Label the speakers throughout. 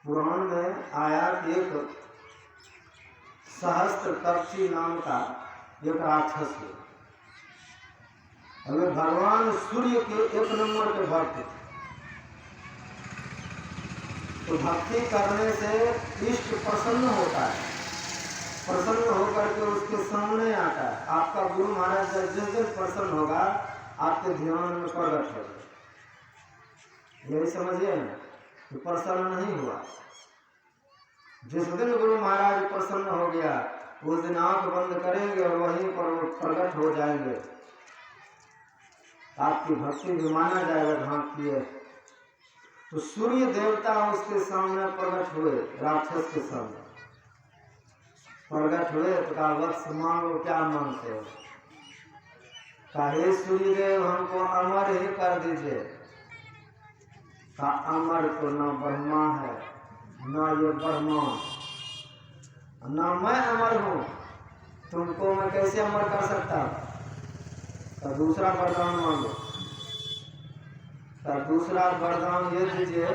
Speaker 1: पुराण में आया कि एक सहस्त्रकपची नाम का एक राक्षस है। हमें भगवान सूर्य के 1 नंबर के भक्त थे। तो भक्ति करने से इष्ट प्रसन्न होता है, प्रसन्न होकर के उसके सामने आता है। आपका गुरु महाराज जब जिस दिन प्रसन्न होगा आपके ध्यान में प्रकट होगा। यही समझिए ना कि प्रसन्न नहीं हुआ। जिस दिन गुरु महाराज प्रसन्न हो गया उस दिन आंख बंद करेंगे और वहीं पर वो प्रकट हो जाएंगे। आपकी भक्ति भी माना जाएगा भाग किए। तो सूर्य देवता उसके सामने प्रकट हुए, राक्षस के सामने प्रकट हुए। तो कहा वत्स मांगो, क्या मांगते हो? कहा हे सूर्यदेव हमको अमर ही कर दीजिए। कहा अमर तो न ब्रह्मा है न ये ब्रह्मा, न मैं अमर हूं, तुमको मैं कैसे अमर कर सकता? तो दूसरा वरदान मांगो। तो दूसरा वरदान ये दीजिए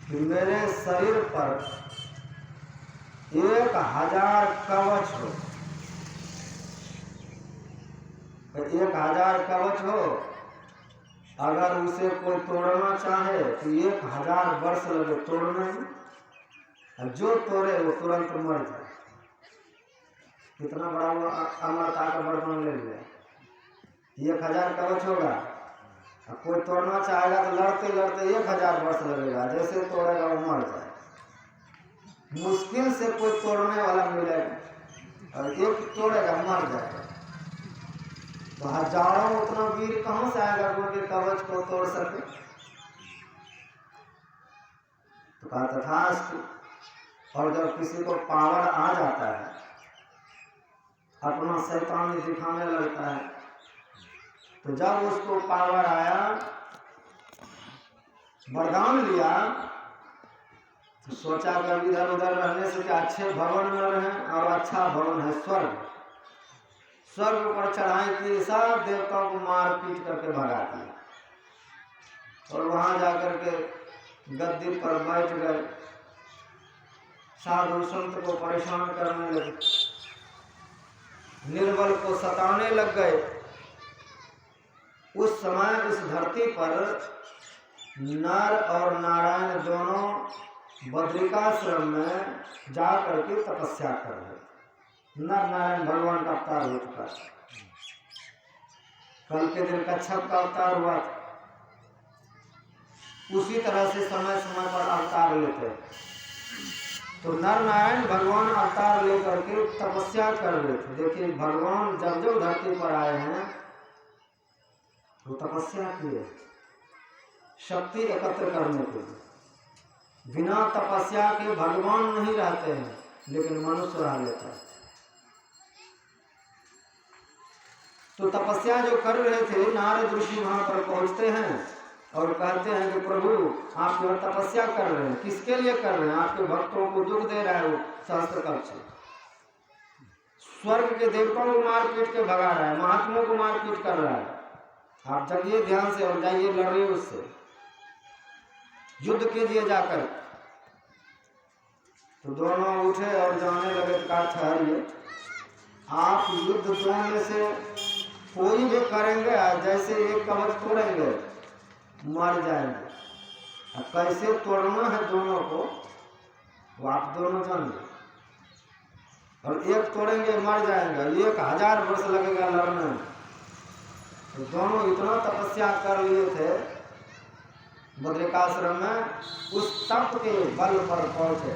Speaker 1: कि मेरे शरीर पर 1000 कवच हो। 1000 कवच हो, अगर उसे कोई तोड़ना चाहे तो 1000 वर्ष लगे तोड़ने में, और जो तोड़े वो तुरंत मर जाए। कितना बड़ा वो अमरता का वरदान ले लिया। 1000 कवच होगा और कोई तोड़ना चाहेगा तो लड़ते लड़ते 1000 वर्ष लगेगा, जैसे तोड़ेगा वो मर जाए। मुश्किल से कोई तोड़ने वाला मिलेगा और एक तोड़ेगा मर जाएगा। तो हजारों उतना वीर कहां से आएगा उनके कवच को तोड़ सके? तो कहा तथास्तु। और जब किसी को पावर आ जाता है, अपना शैतानी दिखाने लगता है, तो जब उसको पावर आया, वरदान लिया, तो सोचा कि इधर उधर रहने से क्या अच्छे भवन में रहें, और अच्छा भवन है स्वर्ग। स्वर्ग पर चढ़ाई की, सब देवताओं को मार पीट करके भगा दिया। और वहां जाकर के गद्दी पर बैठ गए, साधु संत को परेशान करने लगे, निर्बल को सताने लग गए। उस समय इस धरती पर नर और नारायण दोनों बद्रिकाश्रम में जाकर के तपस्या कर रहे। नर नारायण भगवान का अवतार हो चुका। कल के दिन कच्छप का अवतार हुआ था। उसी तरह से समय समय पर अवतार लेते। तो नर नारायण भगवान अवतार लेकर के तपस्या कर रहे थे। देखिए भगवान जब जब धरती पर आए हैं तो तपस्या किए, शक्ति एकत्र करने के लिए। बिना तपस्या के भगवान नहीं रहते हैं, लेकिन मनुष्य रह लेता है। तो तपस्या जो कर रहे थे, नारद ऋषि वहां पर पहुंचते हैं और कहते हैं कि प्रभु आप जो तपस्या कर रहे हैं, किसके लिए कर रहे हैं? आपके भक्तों को दुख दे रहा है वो सहस्त्रकपची। स्वर्ग के देवताओं को मार पीट के भगा रहा है, महात्माओं को मार पीट कर रहा है। आप जगिए ध्यान से और जाइए लड़िए उससे, युद्ध कीजिए जाकर। तो दोनों उठे और जाने लगे। कहा ठहरिए, आप युद्ध दोनों से कोई भी करेंगे, जैसे एक कवच तोड़ेंगे मर जाएंगे। अब कैसे तोड़ना है दोनों को वो आप दोनों जानिए। और एक तोड़ेंगे मर जाएंगे, 1000 वर्ष लगेगा लड़ने में। तो दोनों इतना तपस्या कर लिए थे बद्रिकाश्रम में, उस तप के बल पर पहुंचे,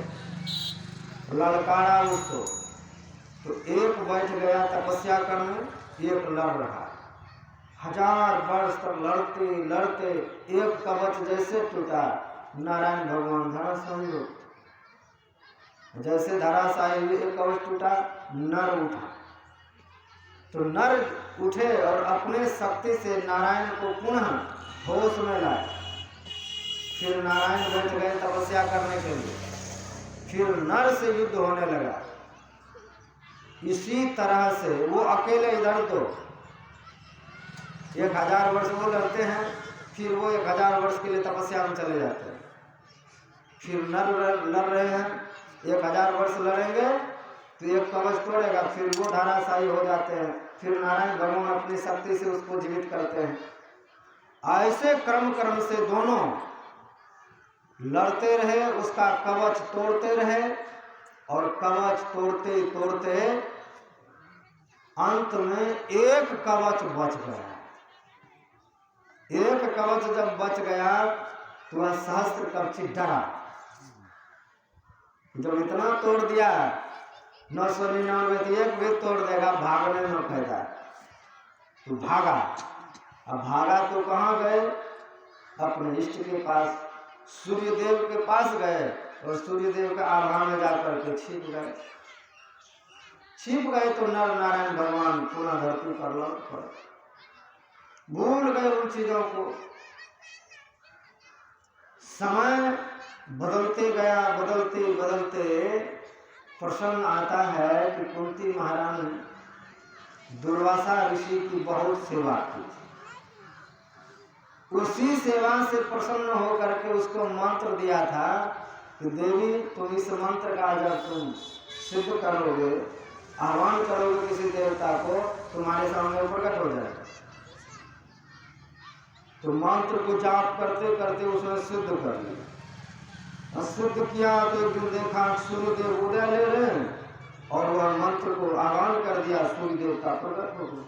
Speaker 1: ललकारा उसको। तो एक बैठ गया तपस्या करने, एक लड़ रहा। 1000 वर्ष तक लड़ते लड़ते एक कवच जैसे टूटा, नारायण भगवान धराशायी हो। जैसे धराशायी हुए एक कवच टूटा, नर उठा। तो नर उठे और अपने शक्ति से नारायण को पुनः होश में लाए। फिर नारायण बैठ गए तपस्या करने के लिए। फिर नर से युद्ध होने लगा। इसी तरह से वो अकेले इधर तो 1000 वर्ष वो लड़ते हैं, फिर वो 1000 वर्ष के लिए तपस्या में चले जाते हैं। फिर नर लड़ रहे हैं, 1000 वर्ष लड़ेंगे तो एक कवच तोड़ेगा, फिर वो धराशायी हो जाते हैं, फिर नारायण भगवान अपनी शक्ति से उसको जीवित करते हैं। ऐसे क्रम क्रम से दोनों लड़ते रहे, उसका कवच तोड़ते रहे, और कवच तोड़ते तोड़ते अंत में एक कवच बच गया। एक कवच जब बच गया तो वह सहस्त्र कवची डरा। जब इतना तोड़ दिया 999 तो एक भी तोड़ देगा, भागने में फायदा। तो भागा। अब भागा तो कहाँ गए? अपने इष्ट के पास, सूर्यदेव के पास गए, और सूर्यदेव के आभा में जाकर के छिप गए। छिप गए तो नर नारायण भगवान पुनः धरती पर लौट पड़े, भूल गए उन चीजों को। समय बदलते गया, बदलते बदलते प्रसंग आता है कि कुंती महारानी दुर्वासा ऋषि की बहुत सेवा की। उसी सेवा से प्रसन्न होकर के उसको मंत्र दिया था कि देवी तुम इस मंत्र का जब तुम सिद्ध करोगे, आह्वान करोगे किसी देवता को, तुम्हारे सामने प्रकट हो जाएगा। तो मंत्र को जाप करते करते उसने सिद्ध कर लिया। सिद्ध किया तो एक दिन देखा सूर्यदेव उदय ले रहे हैं, और वह मंत्र को आह्वान कर दिया, सूर्य देवता प्रकट हो गए।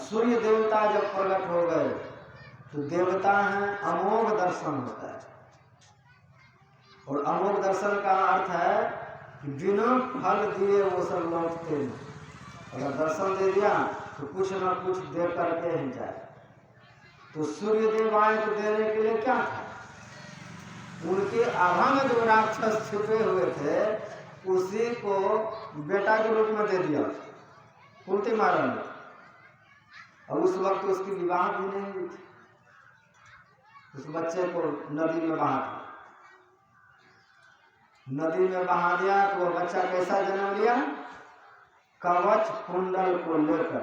Speaker 1: सूर्य देवता जब प्रकट हो गए तो देवता है अमोघ दर्शन होता है, और अमोघ दर्शन का अर्थ है कि बिना फल दिए वो सब लौटते हैं। अगर दर्शन दे दिया तो कुछ न कुछ दे करके ही जाए। तो सूर्यदेव आए तो देने के लिए क्या था? उनके आभा में जो राक्षस छुपे हुए थे उसी को बेटा के रूप में दे दिया कुंती महारानी। और उस वक्त उसकी विवाह भी नहीं हुई थी, उस बच्चे को नदी में बहा दिया। नदी में बहा दिया तो वह बच्चा कैसा जन्म लिया? कवच कुंडल को लेकर